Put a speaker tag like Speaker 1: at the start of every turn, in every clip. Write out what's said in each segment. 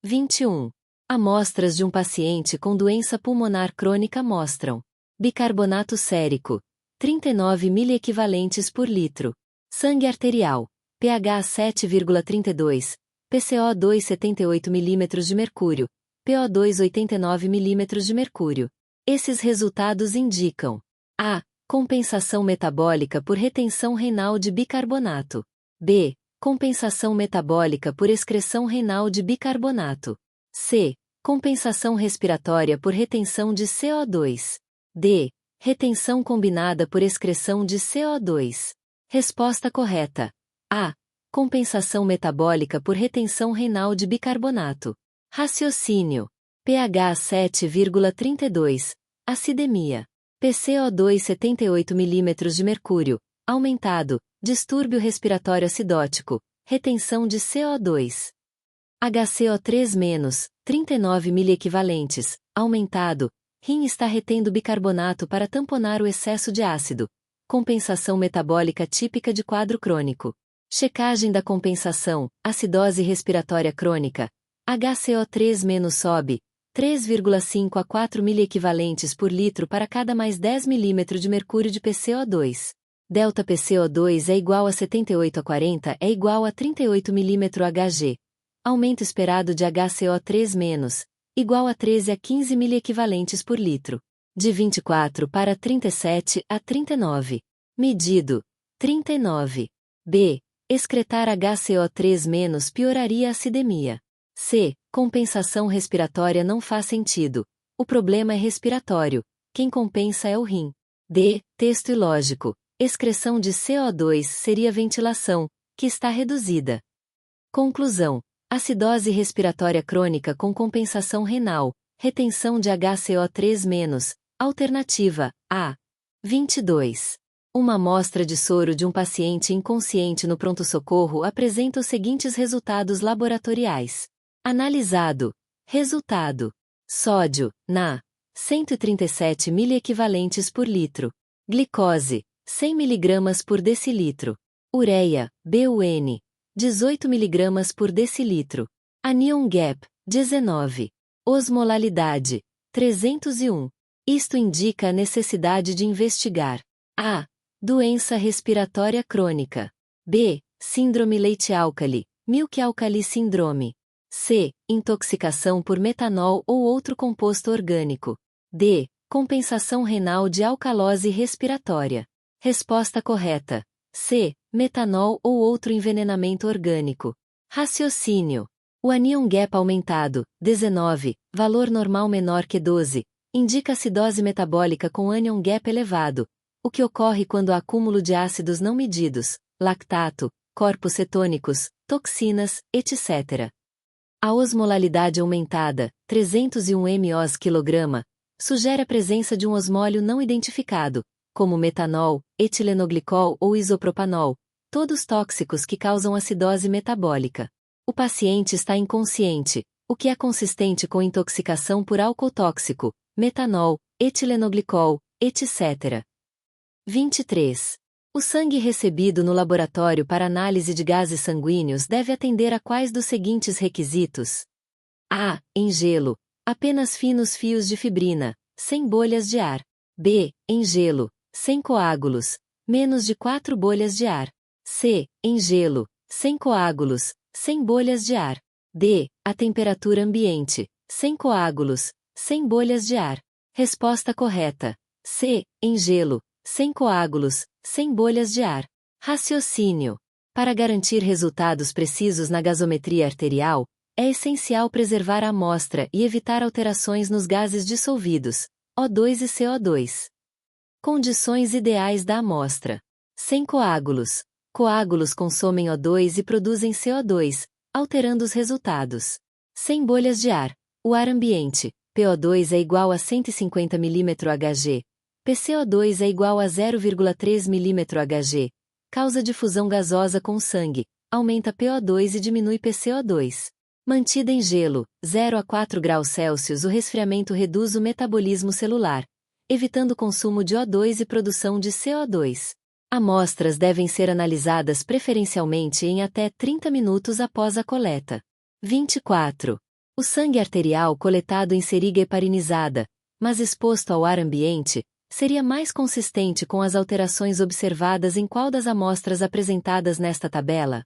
Speaker 1: 21. Amostras de um paciente com doença pulmonar crônica mostram bicarbonato sérico, 39 miliequivalentes por litro. Sangue arterial, pH 7,32, PCO2 78 mm de mercúrio, PO2 89 mm de mercúrio. Esses resultados indicam a. Compensação metabólica por retenção renal de bicarbonato. B. Compensação metabólica por excreção renal de bicarbonato. C. Compensação respiratória por retenção de CO2. D. Retenção combinada por excreção de CO2. Resposta correta. A. Compensação metabólica por retenção renal de bicarbonato. Raciocínio. pH 7,32. Acidemia. PCO2 78 mm de mercúrio, aumentado, distúrbio respiratório acidótico, retenção de CO2. HCO3-, 39 miliequivalentes, aumentado, rim está retendo bicarbonato para tamponar o excesso de ácido. Compensação metabólica típica de quadro crônico. Checagem da compensação, acidose respiratória crônica. HCO3- sobe, 3,5 a 4 miliequivalentes por litro para cada mais 10 mm de mercúrio de PCO2. Delta PCO2 é igual a 78 a 40 é igual a 38 mm Hg. Aumento esperado de HCO3-, igual a 13 a 15 miliequivalentes por litro. De 24 para 37 a 39. Medido. 39. B. Excretar HCO3- pioraria a acidemia. C. Compensação respiratória não faz sentido. O problema é respiratório. Quem compensa é o rim. D. Texto ilógico. Excreção de CO2 seria ventilação, que está reduzida. Conclusão. Acidose respiratória crônica com compensação renal, retenção de HCO3-. Alternativa A. 22. Uma amostra de soro de um paciente inconsciente no pronto-socorro apresenta os seguintes resultados laboratoriais. Analisado. Resultado. Sódio, Na. 137 miliequivalentes por litro. Glicose, 100 mg por decilitro. Ureia, BUN, 18 mg por decilitro. Anion gap, 19. Osmolalidade, 301. Isto indica a necessidade de investigar a. Doença respiratória crônica. B. Síndrome leite-álcali, milk-alkali síndrome. C. Intoxicação por metanol ou outro composto orgânico. D. Compensação renal de alcalose respiratória. Resposta correta. C. Metanol ou outro envenenamento orgânico. Raciocínio. O anion gap aumentado, 19, valor normal menor que 12, indica acidose metabólica com anion gap elevado, o que ocorre quando há acúmulo de ácidos não medidos, lactato, corpos cetônicos, toxinas, etc. A osmolalidade aumentada, 301 mOs/kg, sugere a presença de um osmólio não identificado, como metanol, etilenoglicol ou isopropanol, todos tóxicos que causam acidose metabólica. O paciente está inconsciente, o que é consistente com intoxicação por álcool tóxico, metanol, etilenoglicol, etc. 23. O sangue recebido no laboratório para análise de gases sanguíneos deve atender a quais dos seguintes requisitos? A. Em gelo. Apenas finos fios de fibrina, sem bolhas de ar. B. Em gelo. Sem coágulos. Menos de 4 bolhas de ar. C. Em gelo. Sem coágulos. Sem bolhas de ar. D. A temperatura ambiente. Sem coágulos. Sem bolhas de ar. Resposta correta. C. Em gelo. Sem coágulos. Sem bolhas de ar. Raciocínio. Para garantir resultados precisos na gasometria arterial, é essencial preservar a amostra e evitar alterações nos gases dissolvidos, O2 e CO2. Condições ideais da amostra. Sem coágulos. Coágulos consomem O2 e produzem CO2, alterando os resultados. Sem bolhas de ar. O ar ambiente, PO2 é igual a 150 mmHg. PCO2 é igual a 0,3 mmHg. Causa difusão gasosa com o sangue, aumenta PO2 e diminui PCO2. Mantida em gelo, 0 a 4 graus Celsius, o resfriamento reduz o metabolismo celular, evitando o consumo de O2 e produção de CO2. Amostras devem ser analisadas preferencialmente em até 30 minutos após a coleta. 24. O sangue arterial coletado em seringa heparinizada, mas exposto ao ar ambiente, seria mais consistente com as alterações observadas em qual das amostras apresentadas nesta tabela?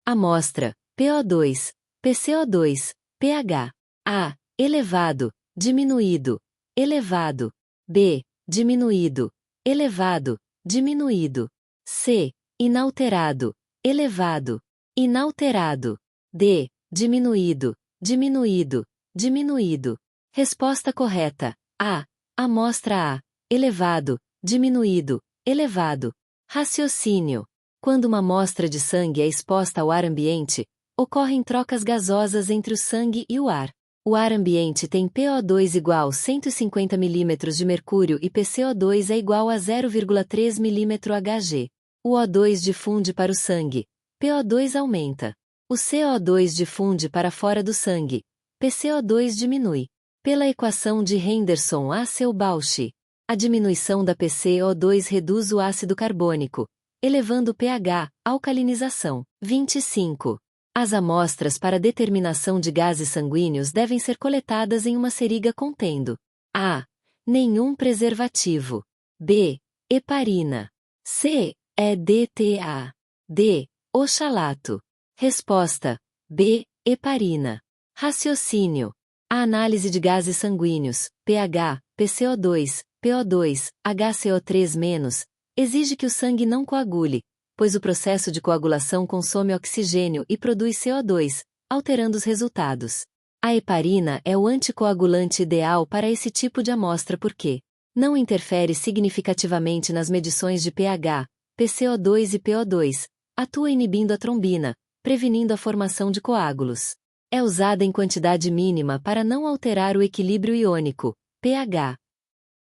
Speaker 1: Amostra: PO2, PCO2, pH. A. Elevado, diminuído, elevado. B. Diminuído, elevado, diminuído. C. Inalterado, elevado, inalterado. D. Diminuído, diminuído, diminuído. Resposta correta: A. Amostra A. Elevado, diminuído, elevado. Raciocínio: quando uma amostra de sangue é exposta ao ar ambiente, ocorrem trocas gasosas entre o sangue e o ar. O ar ambiente tem PO2 igual 150 mm de mercúrio e PCO2 é igual a 0,3 mm Hg. O O2 difunde para o sangue, PO2 aumenta. O CO2 difunde para fora do sangue, PCO2 diminui. Pela equação de Henderson-Hasselbalch, a diminuição da PCO2 reduz o ácido carbônico, elevando o pH, alcalinização. 25. As amostras para determinação de gases sanguíneos devem ser coletadas em uma seringa contendo: A. Nenhum preservativo. B. Heparina. C. EDTA. D. Oxalato. Resposta: B. Heparina. Raciocínio: a análise de gases sanguíneos, pH, PCO2, PO2, HCO3-, exige que o sangue não coagule, pois o processo de coagulação consome oxigênio e produz CO2, alterando os resultados. A heparina é o anticoagulante ideal para esse tipo de amostra porque não interfere significativamente nas medições de pH, PCO2 e PO2, atua inibindo a trombina, prevenindo a formação de coágulos. É usada em quantidade mínima para não alterar o equilíbrio iônico, pH.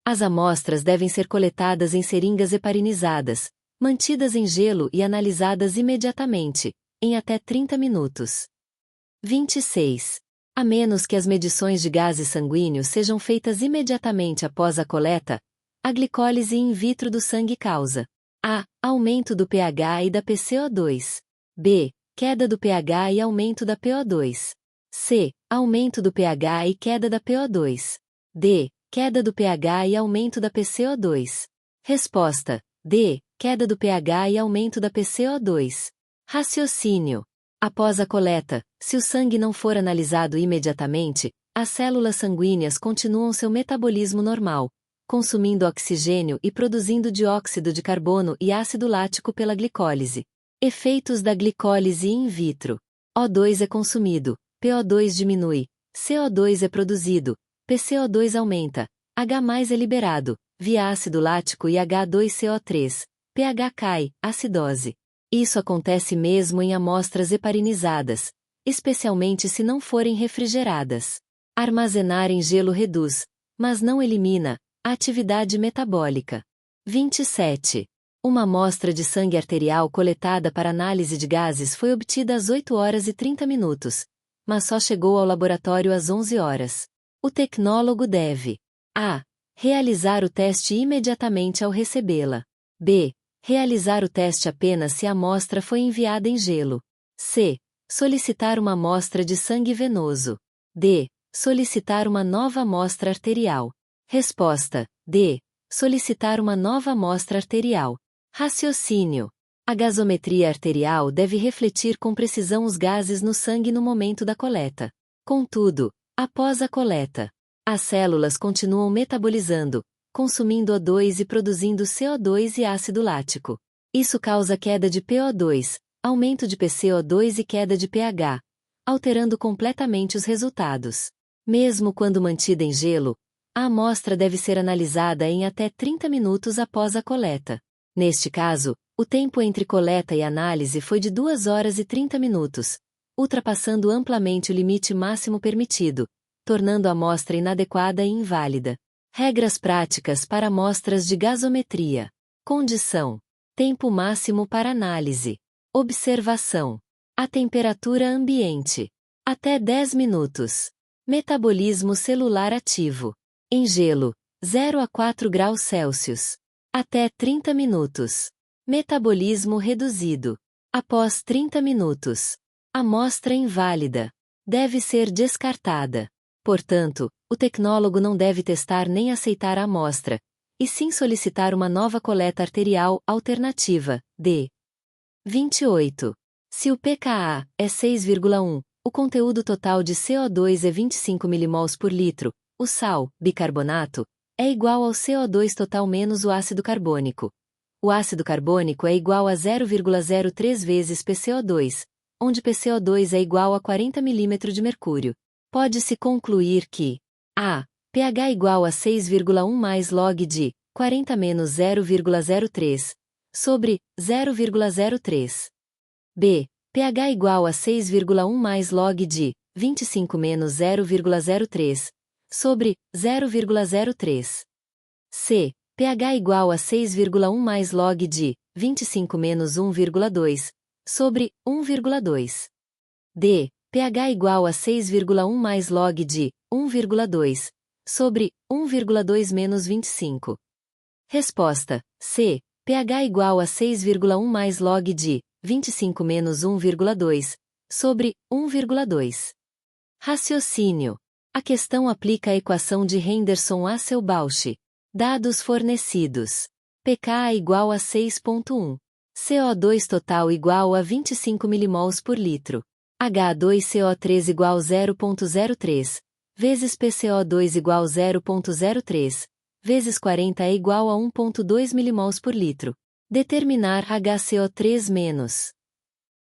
Speaker 1: As amostras devem ser coletadas em seringas heparinizadas, mantidas em gelo e analisadas imediatamente, em até 30 minutos. 26. A menos que as medições de gases sanguíneos sejam feitas imediatamente após a coleta, a glicólise in vitro do sangue causa: A. Aumento do pH e da PCO2. B. Queda do pH e aumento da PO2. C. Aumento do pH e queda da PO2. D. Queda do pH e aumento da PCO2. Resposta: D. Queda do pH e aumento da PCO2. Raciocínio: após a coleta, se o sangue não for analisado imediatamente, as células sanguíneas continuam seu metabolismo normal, consumindo oxigênio e produzindo dióxido de carbono e ácido lático pela glicólise. Efeitos da glicólise in vitro: O2 é consumido, PO2 diminui, CO2 é produzido, PCO2 aumenta, H+ é liberado, via ácido lático e H2CO3, pH cai, acidose. Isso acontece mesmo em amostras heparinizadas, especialmente se não forem refrigeradas. Armazenar em gelo reduz, mas não elimina, a atividade metabólica. 27. Uma amostra de sangue arterial coletada para análise de gases foi obtida às 8 horas e 30 minutos, mas só chegou ao laboratório às 11 horas. O tecnólogo deve: A. Realizar o teste imediatamente ao recebê-la. B. Realizar o teste apenas se a amostra foi enviada em gelo. C. Solicitar uma amostra de sangue venoso. D. Solicitar uma nova amostra arterial. Resposta: D. Solicitar uma nova amostra arterial. Raciocínio: a gasometria arterial deve refletir com precisão os gases no sangue no momento da coleta. Contudo, após a coleta, as células continuam metabolizando, consumindo O2 e produzindo CO2 e ácido lático. Isso causa queda de PO2, aumento de PCO2 e queda de pH, alterando completamente os resultados. Mesmo quando mantida em gelo, a amostra deve ser analisada em até 30 minutos após a coleta. Neste caso, o tempo entre coleta e análise foi de 2 horas e 30 minutos, ultrapassando amplamente o limite máximo permitido, tornando a amostra inadequada e inválida. Regras práticas para amostras de gasometria. Condição: tempo máximo para análise. Observação: a temperatura ambiente. Até 10 minutos. Metabolismo celular ativo. Em gelo, 0 a 4 graus Celsius. Até 30 minutos. Metabolismo reduzido. Após 30 minutos. Amostra inválida. deve ser descartada. Portanto, o tecnólogo não deve testar nem aceitar a amostra, e sim solicitar uma nova coleta arterial alternativa, D. 28. Se o pKa é 6,1, o conteúdo total de CO2 é 25 mmol por litro, o sal, bicarbonato, é igual ao CO2 total menos o ácido carbônico. O ácido carbônico é igual a 0,03 vezes PCO2, onde PCO2 é igual a 40 mm de mercúrio. Pode-se concluir que a. pH igual a 6,1 mais log de 40 menos 0,03 sobre 0,03. b. pH igual a 6,1 mais log de 25 menos 0,03 sobre 0,03. c. pH igual a 6,1 mais log de 25 menos 1,2 sobre 1,2. d. pH igual a 6,1 mais log de 1,2 sobre 1,2 menos 25. Resposta: C. pH igual a 6,1 mais log de 25 menos 1,2 sobre 1,2. Raciocínio. A questão aplica a equação de Henderson-Hasselbalch. Dados fornecidos. pK igual a 6,1. CO2 total igual a 25 mmol por litro. H2CO3 igual 0,03, vezes PCO2 igual 0,03, vezes 40 é igual a 1,2 mmol por litro. Determinar HCO3 menos.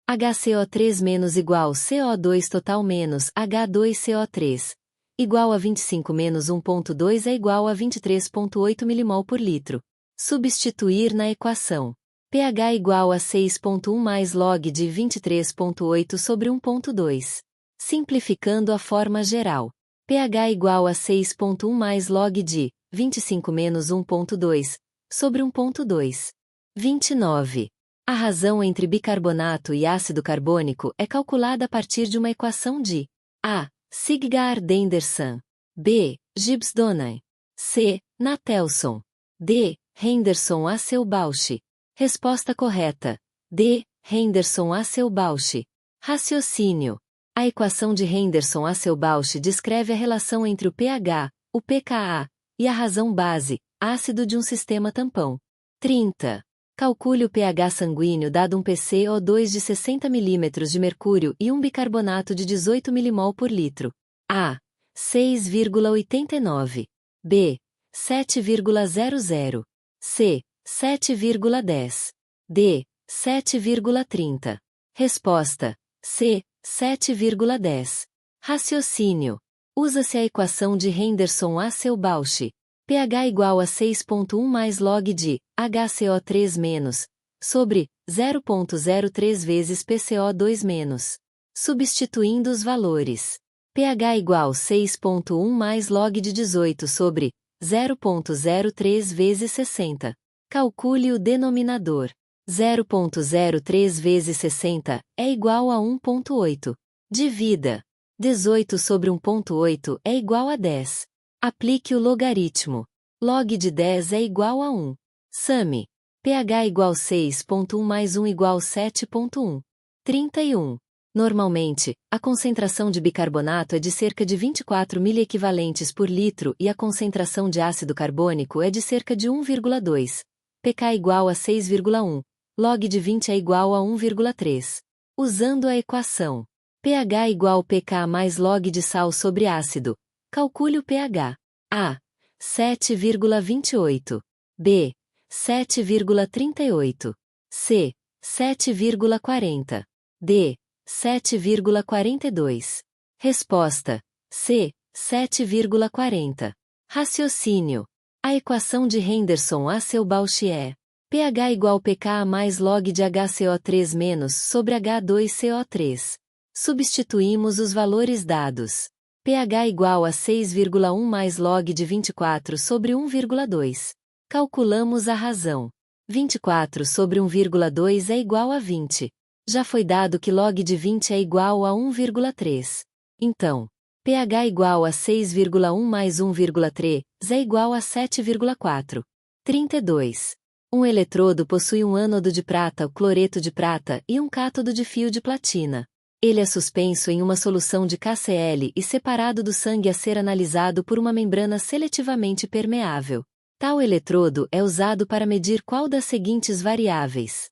Speaker 1: HCO3 menos igual CO2 total menos H2CO3, igual a 25 menos 1,2 é igual a 23,8 mmol por litro. Substituir na equação. pH igual a 6,1 mais log de 23,8 sobre 1,2. Simplificando a forma geral. pH igual a 6,1 mais log de 25 menos 1,2 sobre 1,2. 29. A razão entre bicarbonato e ácido carbônico é calculada a partir de uma equação de A. Siggaard-Anderson, B. Gibbs-Donan, C. Natelson, D. Henderson-Hasselbalch. Resposta correta. D. Henderson-Hasselbalch. Raciocínio. A equação de Henderson-Hasselbalch descreve a relação entre o pH, o pKa, e a razão base, ácido de um sistema tampão. 30. Calcule o pH sanguíneo dado um PCO2 de 60 mm de mercúrio e um bicarbonato de 18 mmol por litro. A. 6,89. B. 7,00. C. 7,10. D. 7,30. Resposta. C. 7,10. Raciocínio. Usa-se a equação de Henderson-Hasselbalch. pH igual a 6,1 mais log de HCO3 menos, sobre 0,03 vezes PCO2 menos. Substituindo os valores. pH igual 6,1 mais log de 18 sobre 0,03 vezes 60. Calcule o denominador. 0,03 vezes 60 é igual a 1,8. Divida. 18 sobre 1,8 é igual a 10. Aplique o logaritmo. Log de 10 é igual a 1. Same. pH igual 6,1 mais 1 igual 7,1. 31. Normalmente, a concentração de bicarbonato é de cerca de 24 miliequivalentes por litro e a concentração de ácido carbônico é de cerca de 1,2. pK igual a 6,1. Log de 20 é igual a 1,3. Usando a equação pH igual pK mais log de sal sobre ácido, calcule o pH. A. 7,28. B. 7,38. C. 7,40. D. 7,42. Resposta. C. 7,40. Raciocínio. A equação de Henderson-Hasselbalch é pH igual pK mais log de HCO3 menos sobre H2CO3. Substituímos os valores dados. pH igual a 6,1 mais log de 24 sobre 1,2. Calculamos a razão. 24 sobre 1,2 é igual a 20. Já foi dado que log de 20 é igual a 1,3. Então, pH igual a 6,1 mais 1,3 é igual a 7,4. 32. Um eletrodo possui um ânodo de prata, o cloreto de prata, e um cátodo de fio de platina. Ele é suspenso em uma solução de KCl e separado do sangue a ser analisado por uma membrana seletivamente permeável. Tal eletrodo é usado para medir qual das seguintes variáveis: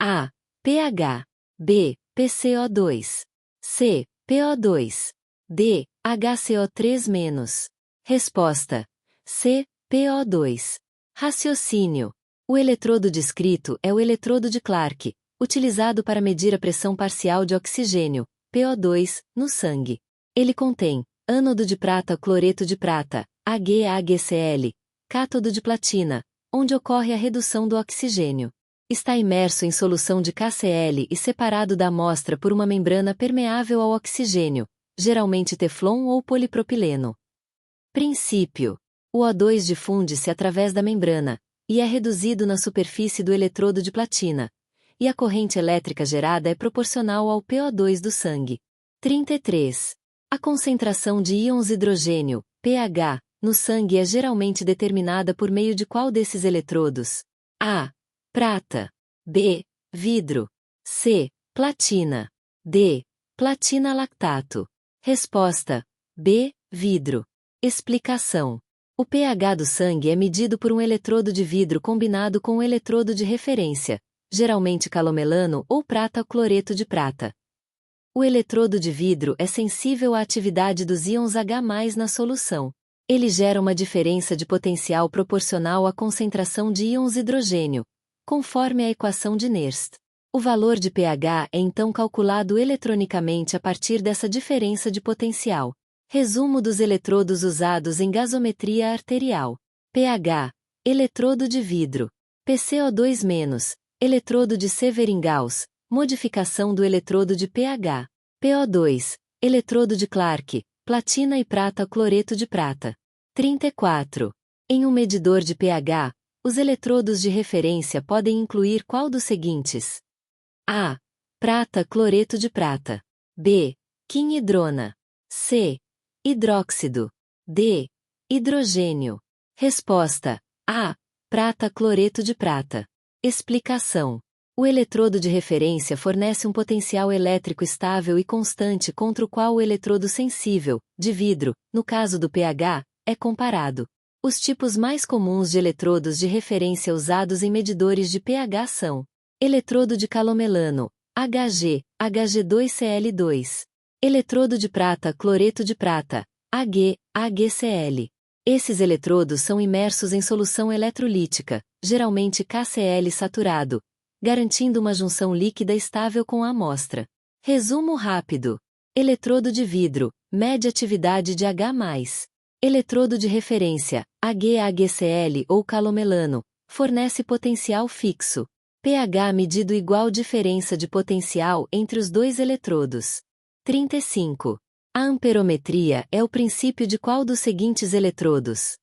Speaker 1: A. pH. B. PCO2. C. PO2. D. HCO3-. Resposta: C. PO2. Raciocínio. O eletrodo descrito é o eletrodo de Clark, utilizado para medir a pressão parcial de oxigênio, PO2, no sangue. Ele contém ânodo de prata, cloreto de prata, AgAgCl, cátodo de platina, onde ocorre a redução do oxigênio. Está imerso em solução de KCl e separado da amostra por uma membrana permeável ao oxigênio, geralmente teflon ou polipropileno. Princípio: o O2 difunde-se através da membrana e é reduzido na superfície do eletrodo de platina, e a corrente elétrica gerada é proporcional ao PO2 do sangue. 33. A concentração de íons hidrogênio, pH, no sangue é geralmente determinada por meio de qual desses eletrodos? A. Prata. B. Vidro. C. Platina. D. Platina lactato. Resposta: B. Vidro. Explicação: o pH do sangue é medido por um eletrodo de vidro combinado com um eletrodo de referência, geralmente calomelano ou prata-cloreto de prata. O eletrodo de vidro é sensível à atividade dos íons H+ na solução. Ele gera uma diferença de potencial proporcional à concentração de íons hidrogênio, conforme a equação de Nernst. O valor de pH é então calculado eletronicamente a partir dessa diferença de potencial. Resumo dos eletrodos usados em gasometria arterial. pH. Eletrodo de vidro. PCO2-, eletrodo de Severin-Gauss, modificação do eletrodo de pH. PO2, eletrodo de Clark, platina e prata, cloreto de prata. 34. Em um medidor de pH, os eletrodos de referência podem incluir qual dos seguintes? A. Prata, cloreto de prata. B. Quinhidrona. C. Hidróxido. D. Hidrogênio. Resposta: A. Prata, cloreto de prata. Explicação: o eletrodo de referência fornece um potencial elétrico estável e constante contra o qual o eletrodo sensível, de vidro, no caso do pH, é comparado. Os tipos mais comuns de eletrodos de referência usados em medidores de pH são: eletrodo de calomelano, Hg, Hg2Cl2. Eletrodo de prata, cloreto de prata, Ag, AgCl. Esses eletrodos são imersos em solução eletrolítica, geralmente KCl saturado, garantindo uma junção líquida estável com a amostra. Resumo rápido: eletrodo de vidro, mede atividade de H+. Eletrodo de referência, AgAgCl ou calomelano, fornece potencial fixo. pH medido igual diferença de potencial entre os dois eletrodos. 35. A amperometria é o princípio de qual dos seguintes eletrodos?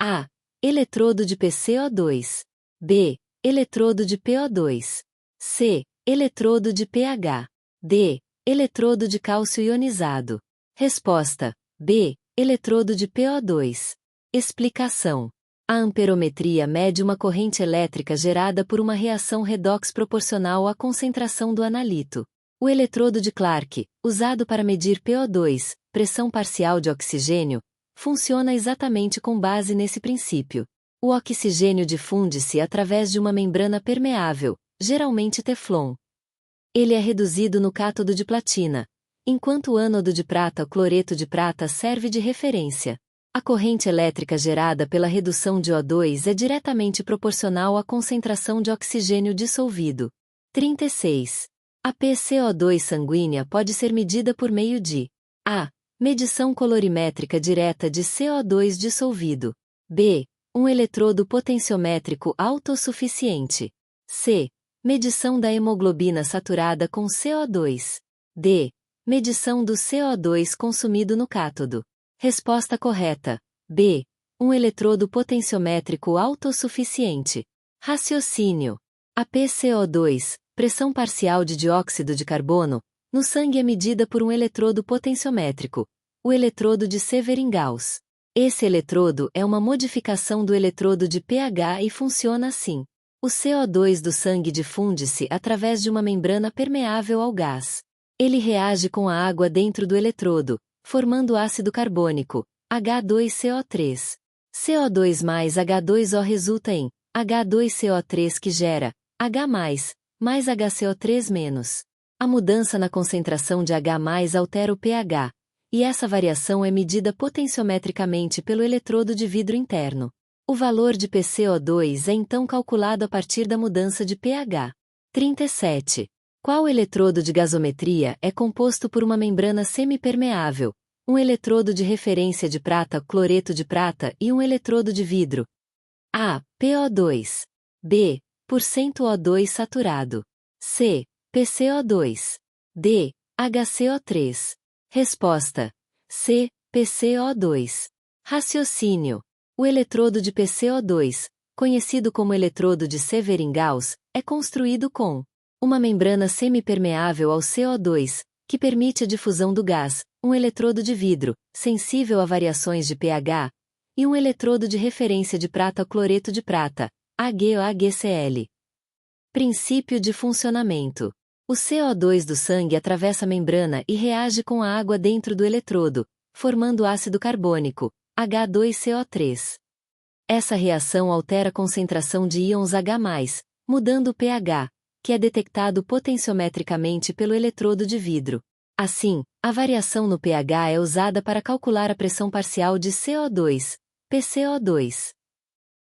Speaker 1: A. Eletrodo de PCO2. B. Eletrodo de PO2. C. Eletrodo de pH. D. Eletrodo de cálcio ionizado. Resposta: B. Eletrodo de PO2. Explicação: a amperometria mede uma corrente elétrica gerada por uma reação redox proporcional à concentração do analito. O eletrodo de Clark, usado para medir PO2, pressão parcial de oxigênio, funciona exatamente com base nesse princípio. O oxigênio difunde-se através de uma membrana permeável, geralmente teflon. Ele é reduzido no cátodo de platina, enquanto o ânodo de prata, cloreto de prata, serve de referência. A corrente elétrica gerada pela redução de O2 é diretamente proporcional à concentração de oxigênio dissolvido. 36. A PCO2 sanguínea pode ser medida por meio de: A. Medição colorimétrica direta de CO2 dissolvido. B. Um eletrodo potenciométrico autossuficiente. C. Medição da hemoglobina saturada com CO2. D. Medição do CO2 consumido no cátodo. Resposta correta: B. Um eletrodo potenciométrico autossuficiente. Raciocínio: a PCO2, pressão parcial de dióxido de carbono, no sangue é medida por um eletrodo potenciométrico, o eletrodo de Severin-Gauss. Esse eletrodo é uma modificação do eletrodo de pH e funciona assim: o CO2 do sangue difunde-se através de uma membrana permeável ao gás. Ele reage com a água dentro do eletrodo, formando ácido carbônico, H2CO3. CO2 mais H2O resulta em H2CO3 que gera H+, mais HCO3-. A mudança na concentração de H+ altera o pH, e essa variação é medida potenciometricamente pelo eletrodo de vidro interno. O valor de PCO2 é então calculado a partir da mudança de pH. 37. Qual eletrodo de gasometria é composto por uma membrana semipermeável, um eletrodo de referência de prata, cloreto de prata e um eletrodo de vidro? A. PO2. B. Porcento O2 saturado. C. PCO2. D. HCO3. Resposta: C. PCO2. Raciocínio. O eletrodo de PCO2, conhecido como eletrodo de Severin-Gauss, é construído com uma membrana semipermeável ao CO2, que permite a difusão do gás, um eletrodo de vidro, sensível a variações de pH, e um eletrodo de referência de prata-cloreto de prata, AgO-HCl. Princípio de funcionamento. O CO2 do sangue atravessa a membrana e reage com a água dentro do eletrodo, formando ácido carbônico, H2CO3. Essa reação altera a concentração de íons H+, mudando o pH, que é detectado potenciometricamente pelo eletrodo de vidro. Assim, a variação no pH é usada para calcular a pressão parcial de CO2, PCO2.